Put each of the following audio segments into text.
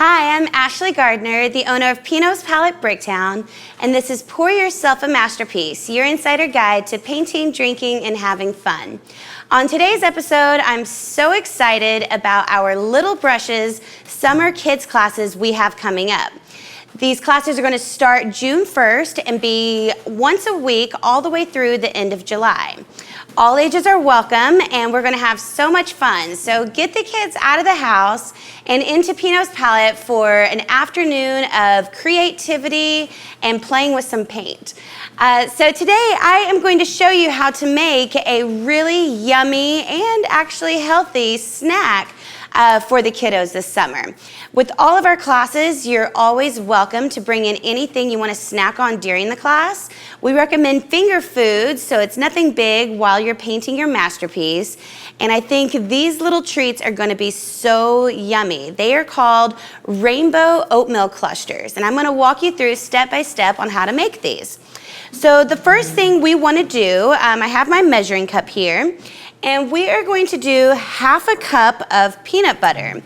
Hi, I'm Ashley Gardner, the owner of Pino's Palette Bricktown, and this is Pour Yourself a Masterpiece, your insider guide to painting, drinking, and having fun. On today's episode, I'm so excited about our Little Brushes summer kids classes we have coming up. These classes are going to start June 1st and be once a week all the way through the end of July. All ages are welcome, and we're going to have so much fun. So get the kids out of the house and into Pino's Palette for an afternoon of creativity and playing with some paint. So today I am going to show you how to make a really yummy and actually healthy snack for the kiddos this summer. With all of our classes, you're always welcome to bring in anything you want to snack on during the class. We recommend finger foods, so it's nothing big while you're painting your masterpiece. And I think these little treats are going to be so yummy. They are called rainbow oatmeal clusters, and I'm going to walk you through step by step on how to make these. So the first thing we want to do, I have my measuring cup here, and we are going to do half a cup of peanut butter.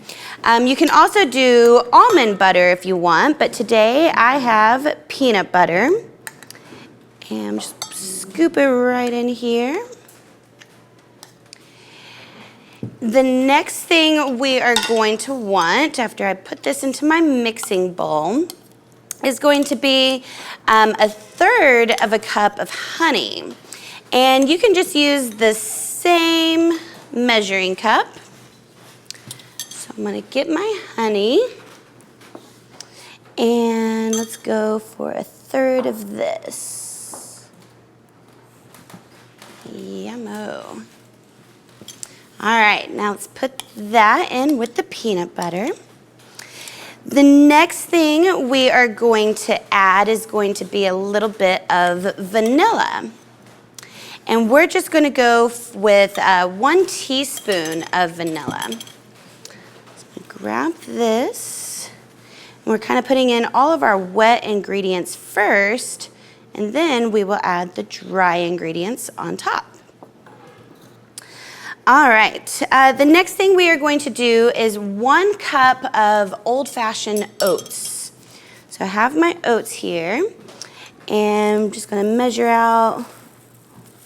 You can also do almond butter if you want, but today I have peanut butter. And just scoop it right in here. The next thing we are going to want, after I put this into my mixing bowl, is going to be a third of a cup of honey. And you can just use the same measuring cup. So I'm going to get my honey, and let's go for a third of this. Yummo. All right, now let's put that in with the peanut butter. The next thing we are going to add is going to be a little bit of vanilla. And we're just going to go with 1 teaspoon of vanilla. So grab this. And we're kind of putting in all of our wet ingredients first, and then we will add the dry ingredients on top. All right, the next thing we are going to do is 1 cup of old-fashioned oats. So I have my oats here, and I'm just going to measure out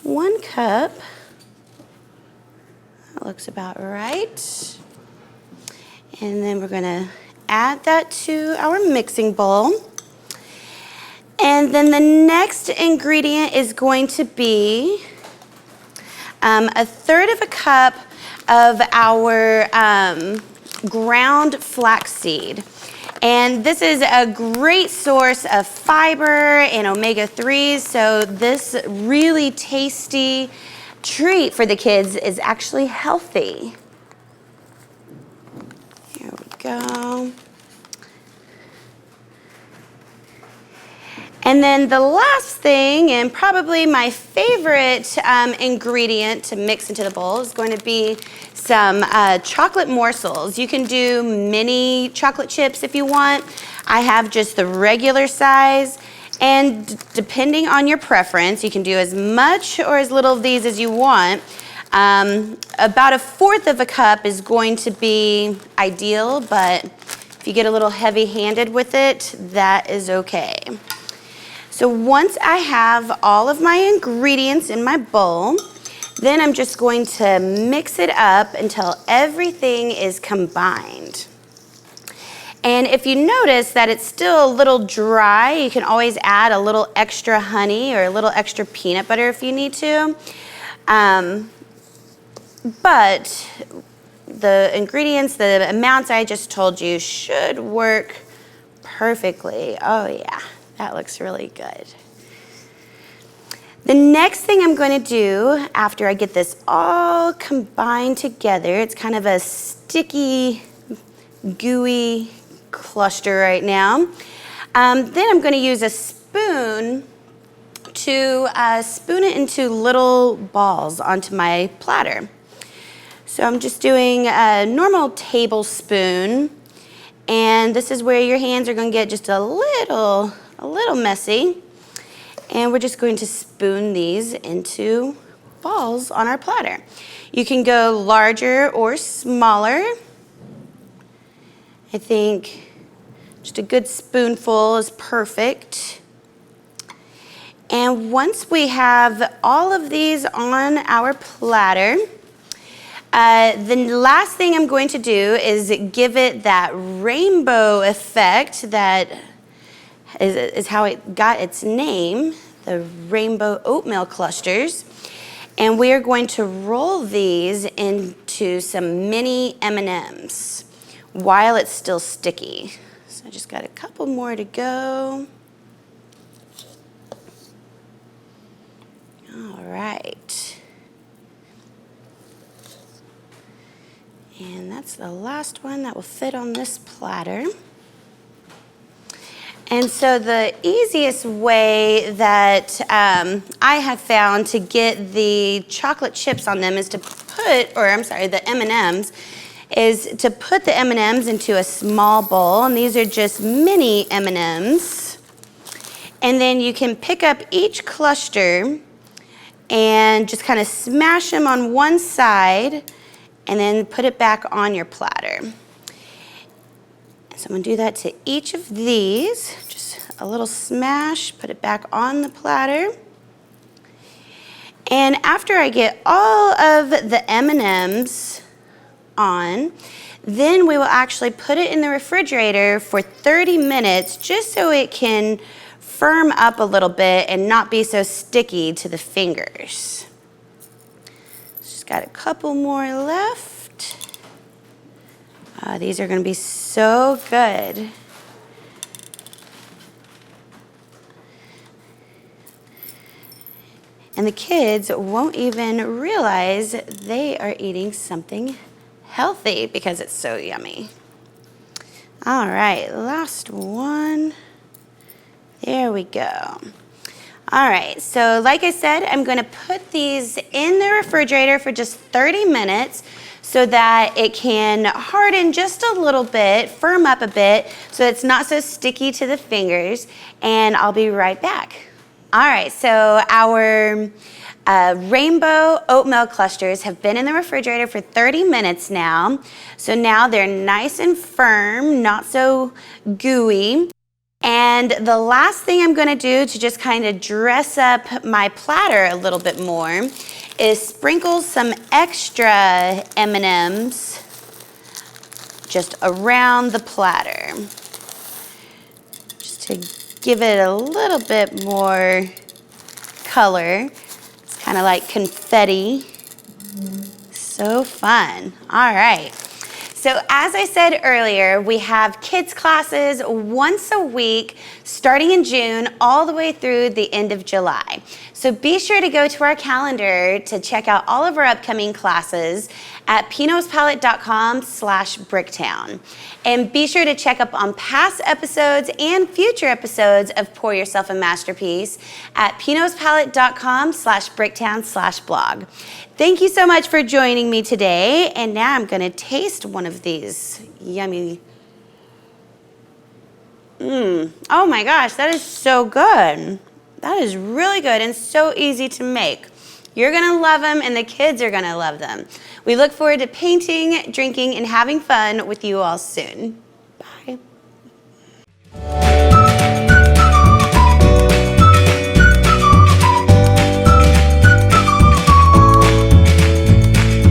1 cup. That looks about right. And then we're going to add that to our mixing bowl. And then the next ingredient is going to be a third of a cup of our ground flaxseed. And this is a great source of fiber and omega-3s, so this really tasty treat for the kids is actually healthy. Here we go. And then the last thing, and probably my favorite ingredient to mix into the bowl, is going to be some chocolate morsels. You can do mini chocolate chips if you want. I have just the regular size, and depending on your preference, you can do as much or as little of these as you want. About a fourth of a cup is going to be ideal, but if you get a little heavy-handed with it, that is okay. So once I have all of my ingredients in my bowl, then I'm just going to mix it up until everything is combined. And if you notice that it's still a little dry, you can always add a little extra honey or a little extra peanut butter if you need to. But the ingredients, the amounts I just told you should work perfectly. Oh yeah. That looks really good. The next thing I'm going to do after I get this all combined together, it's kind of a sticky, gooey cluster right now. Then I'm going to use a spoon to spoon it into little balls onto my platter. So I'm just doing a normal tablespoon, and this is where your hands are going to get just a little messy, and we're just going to spoon these into balls on our platter. You can go larger or smaller. I think Just a good spoonful is perfect. And once we have all of these on our platter, the last thing I'm going to do is give it that rainbow effect that is how it got its name, the rainbow oatmeal clusters. And we are going to roll these into some mini M&Ms while it's still sticky. So I just got a couple more to go. All right. And that's the last one that will fit on this platter. And so the easiest way that I have found to get the chocolate chips on them is to the M&Ms, is to put the M&Ms into a small bowl. And these are just mini M&Ms. And then you can pick up each cluster and just kind of smash them on one side and then put it back on your platter. So I'm going to do that to each of these. Just a little smash, put it back on the platter. And after I get all of the M&Ms on, then we will actually put it in the refrigerator for 30 minutes just so it can firm up a little bit and not be so sticky to the fingers. Just got a couple more left. These are going to be so good. And the kids won't even realize they are eating something healthy because it's so yummy. All right, last one. There we go. All right, so like I said, I'm going to put these in the refrigerator for just 30 minutes so that it can harden just a little bit, firm up a bit, so it's not so sticky to the fingers, and I'll be right back. All right, so our rainbow oatmeal clusters have been in the refrigerator for 30 minutes now. So now they're nice and firm, not so gooey. And the last thing I'm gonna do to just kind of dress up my platter a little bit more is sprinkle some extra M&Ms just around the platter, just to give it a little bit more color. It's kind of like confetti. So fun. All right. So as I said earlier, we have kids classes once a week starting in June all the way through the end of July. So be sure to go to our calendar to check out all of our upcoming classes at pinospalette.com/Bricktown. And be sure to check up on past episodes and future episodes of Pour Yourself a Masterpiece at pinospalette.com/Bricktown/blog. Thank you so much for joining me today. And now I'm gonna taste one of these yummy. Oh my gosh, that is so good. That is really good and so easy to make. You're gonna love them and the kids are gonna love them. We look forward to painting, drinking, and having fun with you all soon. Bye.